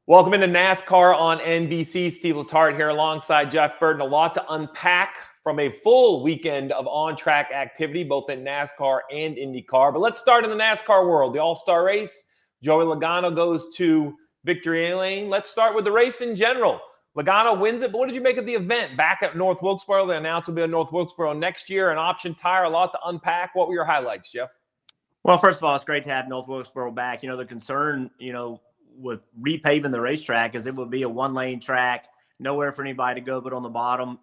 Welcome into NASCAR on NBC. Steve Letarte here alongside Jeff Burton. A lot to unpack from a full weekend of on-track activity, both in NASCAR and IndyCar. But let's start in the NASCAR world. The All-Star race, Joey Logano goes to victory lane. Let's start with the race in general. Logano wins it, but what did you make of the event? Back at North Wilkesboro, they announced it'll be at North Wilkesboro next year, an option tire, a lot to unpack. What were your highlights, Jeff? Well, first of all, it's great to have North Wilkesboro back. The concern, with repaving the racetrack is it would be a one-lane track, nowhere for anybody to go but on the bottom.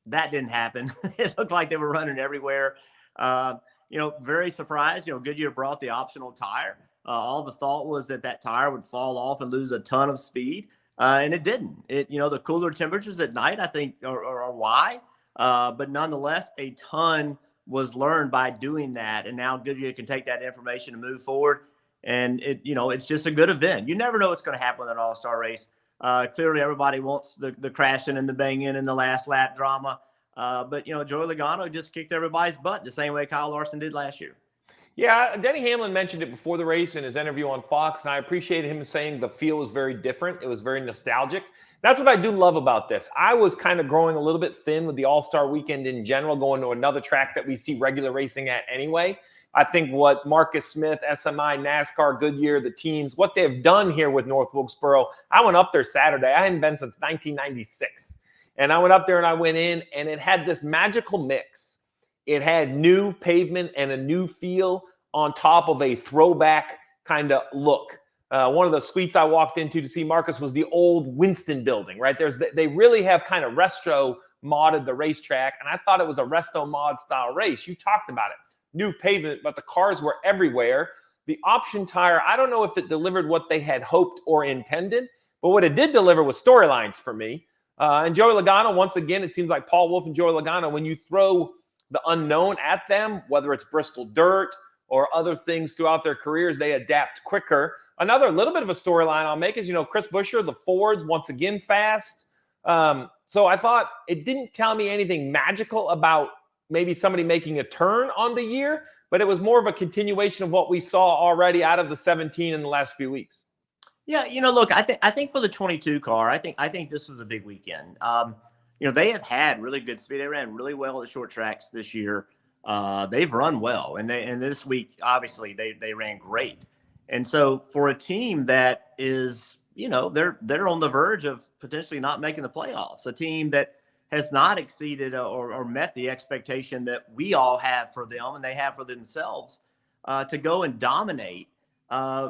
That didn't happen. It looked like they were running everywhere. Very surprised. Goodyear brought the optional tire. All the thought was that tire would fall off and lose a ton of speed, and it didn't. The cooler temperatures at night, I think, are why. But nonetheless, a ton was learned by doing that, and now Goodyear can take that information and move forward. And it's just a good event. You never know what's going to happen with an all-star race. Clearly, everybody wants the crashing and the banging and the last lap drama. But Joey Logano just kicked everybody's butt the same way Kyle Larson did last year. Yeah, Denny Hamlin mentioned it before the race in his interview on Fox, and I appreciated him saying the feel was very different. It was very nostalgic. That's what I do love about this. I was kind of growing a little bit thin with the All-Star weekend in general, going to another track that we see regular racing at anyway. I think what Marcus Smith, SMI, NASCAR, Goodyear, the teams, what they've done here with North Wilkesboro. I went up there Saturday. I hadn't been since 1996. And I went up there and I went in, and it had this magical mix. It had new pavement and a new feel on top of a throwback kind of look. One of the suites I walked into to see Marcus was the old Winston building, right? They really have kind of resto modded the racetrack, and I thought it was a resto mod style race. You talked about it. New pavement, but the cars were everywhere. The option tire, I don't know if it delivered what they had hoped or intended, but what it did deliver was storylines for me. And Joey Logano, once again, it seems like Paul Wolfe and Joey Logano, when you throw the unknown at them, whether it's Bristol dirt or other things throughout their careers, they adapt quicker. Another little bit of a storyline I'll make is, Chris Buescher, the Fords, once again fast. So I thought it didn't tell me anything magical about maybe somebody making a turn on the year, but it was more of a continuation of what we saw already out of the 17 in the last few weeks. Yeah, look, I think for the 22 car, I think this was a big weekend. They have had really good speed. They ran really well at the short tracks this year. They've run well, and this week obviously they ran great. And so for a team that is, they're on the verge of potentially not making the playoffs, a team that has not exceeded or met the expectation that we all have for them and they have for themselves, to go and dominate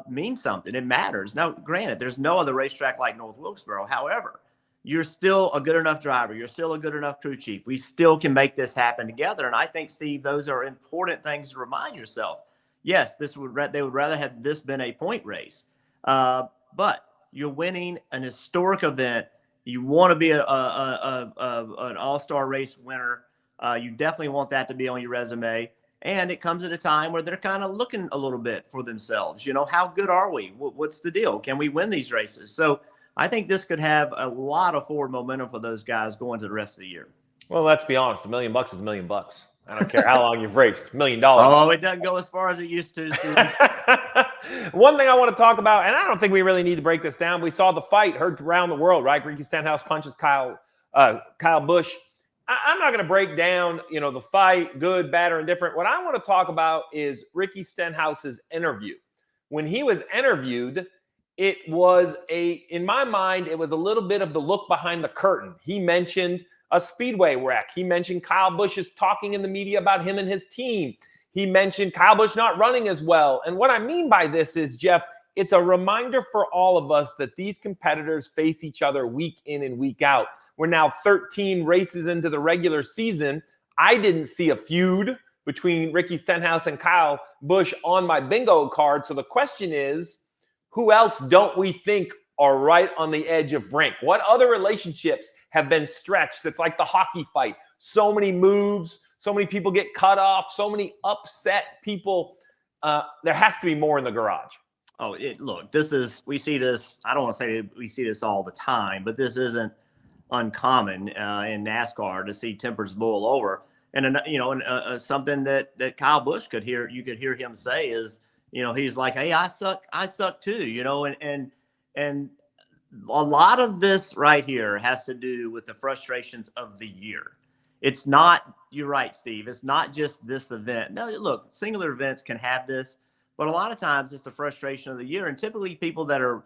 means something. It matters. Now, granted, there's no other racetrack like North Wilkesboro. However, you're still a good enough driver. You're still a good enough crew chief. We still can make this happen together. And I think, Steve, those are important things to remind yourself. Yes, they would rather have this been a point race. But you're winning an historic event. You want to be an all-star race winner. You definitely want that to be on your resume. And it comes at a time where they're kind of looking a little bit for themselves. How good are we? What's the deal? Can we win these races? So I think this could have a lot of forward momentum for those guys going to the rest of the year. Well, let's be honest. $1 million is $1 million. I don't care how long you've raced. $1 million. Oh, it doesn't go as far as it used to. One thing I want to talk about, and I don't think we really need to break this down. We saw the fight heard around the world, right? Ricky Stenhouse punches Kyle Busch. I'm not going to break down, the fight, good, bad, or indifferent. What I want to talk about is Ricky Stenhouse's interview. When he was interviewed, it was in my mind, it was a little bit of the look behind the curtain. He mentioned a speedway wreck. He mentioned Kyle Busch is talking in the media about him and his team. He mentioned Kyle Busch not running as well. And what I mean by this is, Jeff, it's a reminder for all of us that these competitors face each other week in and week out. We're now 13 races into the regular season. I didn't see a feud between Ricky Stenhouse and Kyle Busch on my bingo card. So the question is, who else don't we think are right on the edge of brink? What other relationships have been stretched? It's like the hockey fight. So many moves, so many people get cut off, so many upset people. There has to be more in the garage. Oh, look, we see this. I don't want to say we see this all the time, but this isn't uncommon in NASCAR to see tempers boil over. And something that Kyle Busch could hear him say is, he's like, hey, I suck too, and a lot of this right here has to do with the frustrations of the year. It's not, you're right, Steve. It's not just this event. No, look, singular events can have this, but a lot of times it's the frustration of the year. And typically people that are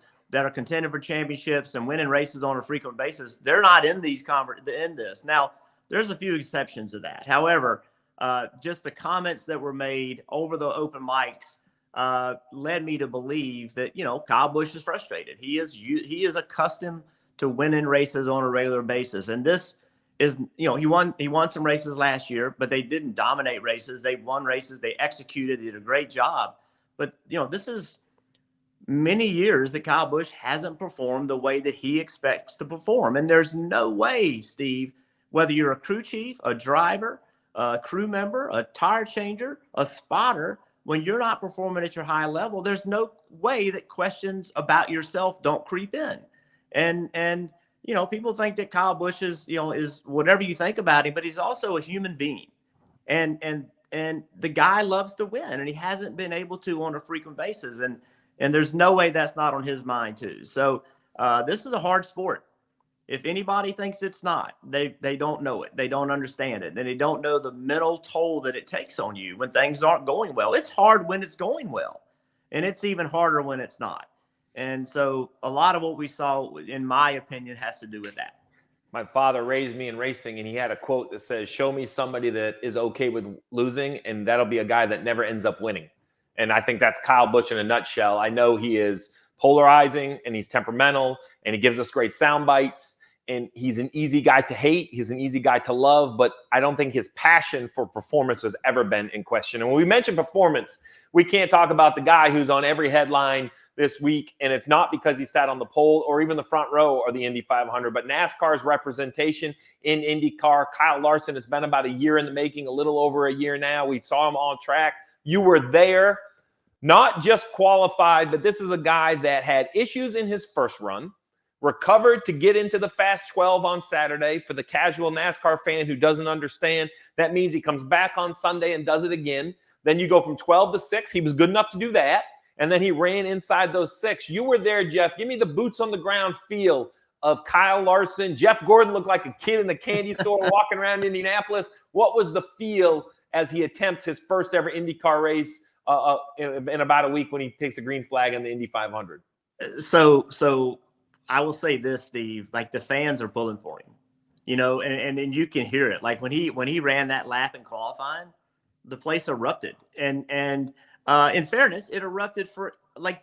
contending for championships and winning races on a frequent basis, they're not in in this. Now, there's a few exceptions to that. However, just the comments that were made over the open mics led me to believe that, Kyle Busch is frustrated. He is accustomed to winning races on a regular basis. And this is, he won some races last year, but they didn't dominate races. They won races. They executed, did a great job. But, this is many years that Kyle Busch hasn't performed the way that he expects to perform. And there's no way, Steve, whether you're a crew chief, a driver, a crew member, a tire changer, a spotter, when you're not performing at your high level, there's no way that questions about yourself don't creep in. And people think that Kyle Busch is whatever you think about him, but he's also a human being. And the guy loves to win, and he hasn't been able to on a frequent basis. And there's no way that's not on his mind too. So this is a hard sport. If anybody thinks it's not, they don't know it. They don't understand it. And they don't know the mental toll that it takes on you when things aren't going well. It's hard when it's going well, and it's even harder when it's not. And so a lot of what we saw, in my opinion, has to do with that. My father raised me in racing, and he had a quote that says, "Show me somebody that is okay with losing, and that'll be a guy that never ends up winning." And I think that's Kyle Busch in a nutshell. I know he is polarizing, and he's temperamental, and he gives us great sound bites, and he's an easy guy to hate. He's an easy guy to love, but I don't think his passion for performance has ever been in question. And when we mention performance, we can't talk about the guy who's on every headline this week, and it's not because he sat on the pole or even the front row or the Indy 500, but NASCAR's representation in IndyCar. Kyle Larson has been about a year in the making, a little over a year now. We saw him on track. You were there, not just qualified, but this is a guy that had issues in his first run, recovered to get into the Fast 12 on Saturday. For the casual NASCAR fan who doesn't understand, that means he comes back on Sunday and does it again. Then you go from 12 to 6. He was good enough to do that. And then he ran inside those 6. You were there, Jeff. Give me the boots on the ground feel of Kyle Larson. Jeff Gordon looked like a kid in a candy store walking around Indianapolis. What was the feel as he attempts his first ever IndyCar race in about a week when he takes a green flag in the Indy 500? So I will say this, Steve, like the fans are pulling for him, and you can hear it. Like when he ran that lap in qualifying, the place erupted. And in fairness, it erupted for like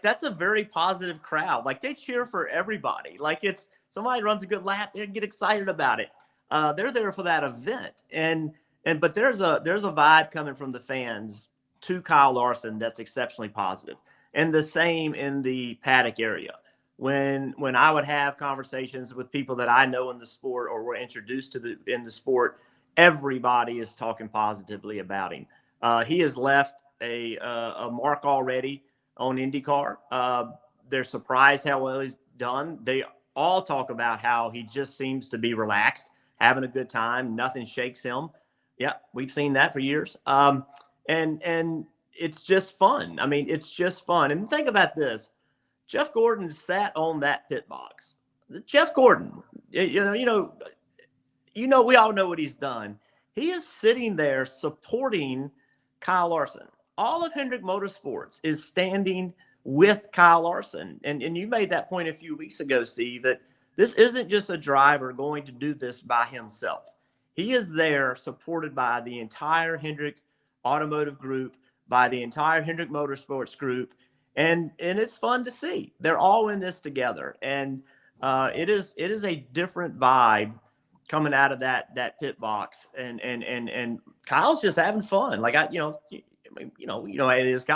that's a very positive crowd. Like they cheer for everybody. Like it's somebody runs a good lap, they get excited about it. They're there for that event. But there's a vibe coming from the fans to Kyle Larson that's exceptionally positive. And the same in the paddock area. When I would have conversations with people that I know in the sport or were introduced to in the sport, everybody is talking positively about him. He has left a mark already on IndyCar. They're surprised how well he's done. They all talk about how he just seems to be relaxed, having a good time. Nothing shakes him. Yeah, we've seen that for years. And it's just fun. I mean, it's just fun. And think about this. Jeff Gordon sat on that pit box. Jeff Gordon, we all know what he's done. He is sitting there supporting Kyle Larson. All of Hendrick Motorsports is standing with Kyle Larson. And you made that point a few weeks ago, Steve, that this isn't just a driver going to do this by himself. He is there supported by the entire Hendrick Automotive Group, by the entire Hendrick Motorsports Group. And it's fun to see. They're all in this together. And it is a different vibe coming out of that pit box. And Kyle's just having fun. Like it is,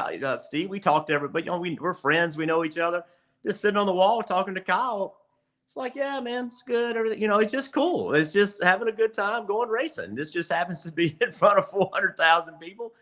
Steve. We talk to everybody. We're friends. We know each other. Just sitting on the wall talking to Kyle. It's like, yeah, man, it's good. Everything, it's just cool. It's just having a good time going racing. This just happens to be in front of 400,000 people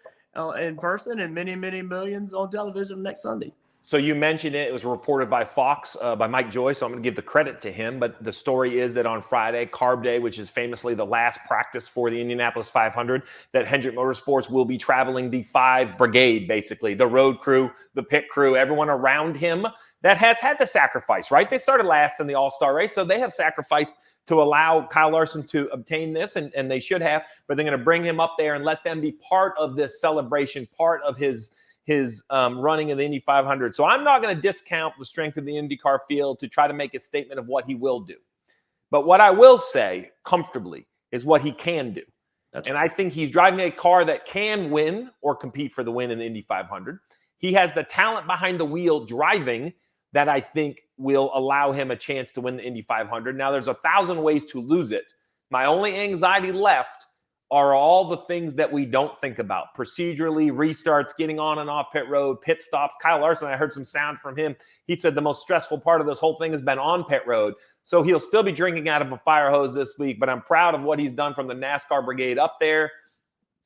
in person and many, many millions on television next Sunday. So you mentioned it. It was reported by Fox, by Mike Joy, so I'm going to give the credit to him. But the story is that on Friday, Carb Day, which is famously the last practice for the Indianapolis 500, that Hendrick Motorsports will be traveling the 5 brigade, basically, the road crew, the pit crew, everyone around him that has had to sacrifice, right? They started last in the All-Star race, so they have sacrificed to allow Kyle Larson to obtain this, and they should have, but they're going to bring him up there and let them be part of this celebration, part of his running of the Indy 500. So I'm not going to discount the strength of the IndyCar field to try to make a statement of what he will do. But what I will say comfortably is what he can do. And I think he's driving a car that can win or compete for the win in the Indy 500. He has the talent behind the wheel driving that I think will allow him a chance to win the Indy 500. Now, there's 1,000 ways to lose it. My only anxiety left are all the things that we don't think about. Procedurally, restarts, getting on and off pit road, pit stops. Kyle Larson, I heard some sound from him. He said the most stressful part of this whole thing has been on pit road. So he'll still be drinking out of a fire hose this week, but I'm proud of what he's done from the NASCAR brigade up there.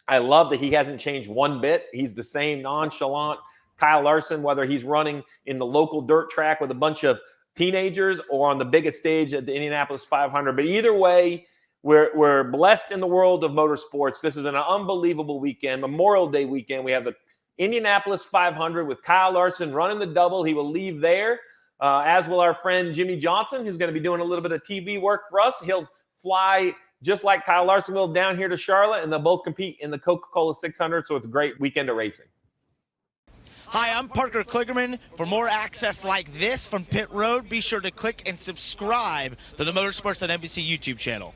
I love that he hasn't changed one bit. He's the same nonchalant Kyle Larson, whether he's running in the local dirt track with a bunch of teenagers or on the biggest stage at the Indianapolis 500. But either way, we're blessed in the world of motorsports. This is an unbelievable weekend, Memorial Day weekend. We have the Indianapolis 500 with Kyle Larson running the double. He will leave there, as will our friend Jimmy Johnson, who's going to be doing a little bit of TV work for us. He'll fly just like Kyle Larson will down here to Charlotte, and they'll both compete in the Coca-Cola 600. So it's a great weekend of racing. Hi, I'm Parker Kligerman. For more access like this from Pit Road, be sure to click and subscribe to the Motorsports on NBC YouTube channel.